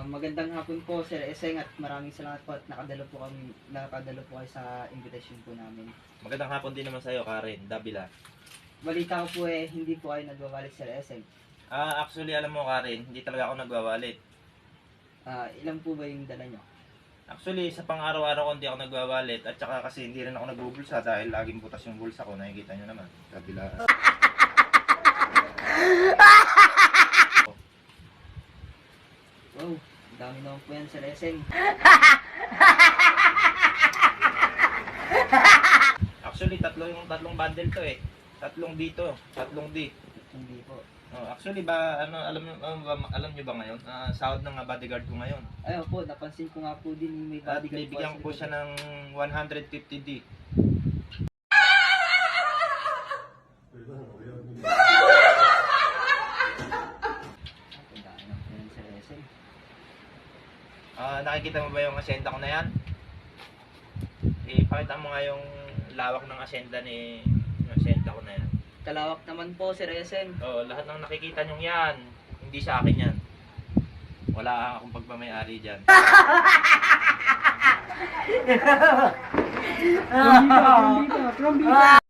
Magandang hapon po, Sir Eseng, at maraming salamat po at nakadalo po kayo sa invitation po namin. Magandang hapon din naman sa'yo, Karen Davila. Balita ko po hindi po kayo nagwawalit, Sir Eseng. Actually, alam mo, Karen, hindi talaga ako nagwawalit. Ilan po ba yung dala nyo? Actually, sa pang-araw-araw ko hindi ako nagwawalit at saka kasi hindi rin ako nagbubulsa dahil laging butas yung bulsa ko, nakikita nyo naman. Davila. Wow, ang dami naman po yan, Sir Eseng. Actually, tatlong bundle to eh. Tatlong dito, tatlong D. Hindi po. Actually alam niyo ba ngayon? Sahod ng bodyguard ko ngayon. Ayun po, napansin ko nga po din may At bodyguard bibigyan ko siya ng 150D. Ang dami naman po yan, Sir Eseng. Nakikita mo ba yung asyenda ko na yan? Ipakita mo nga yung lawak ng asyenda yung asyenda ko na yan. Kalawak naman po, Sir Eseng. Lahat ng nakikita nyo yan, hindi sa akin yan. Wala akong pagmamayari dyan. Trombita, trombita, trombita.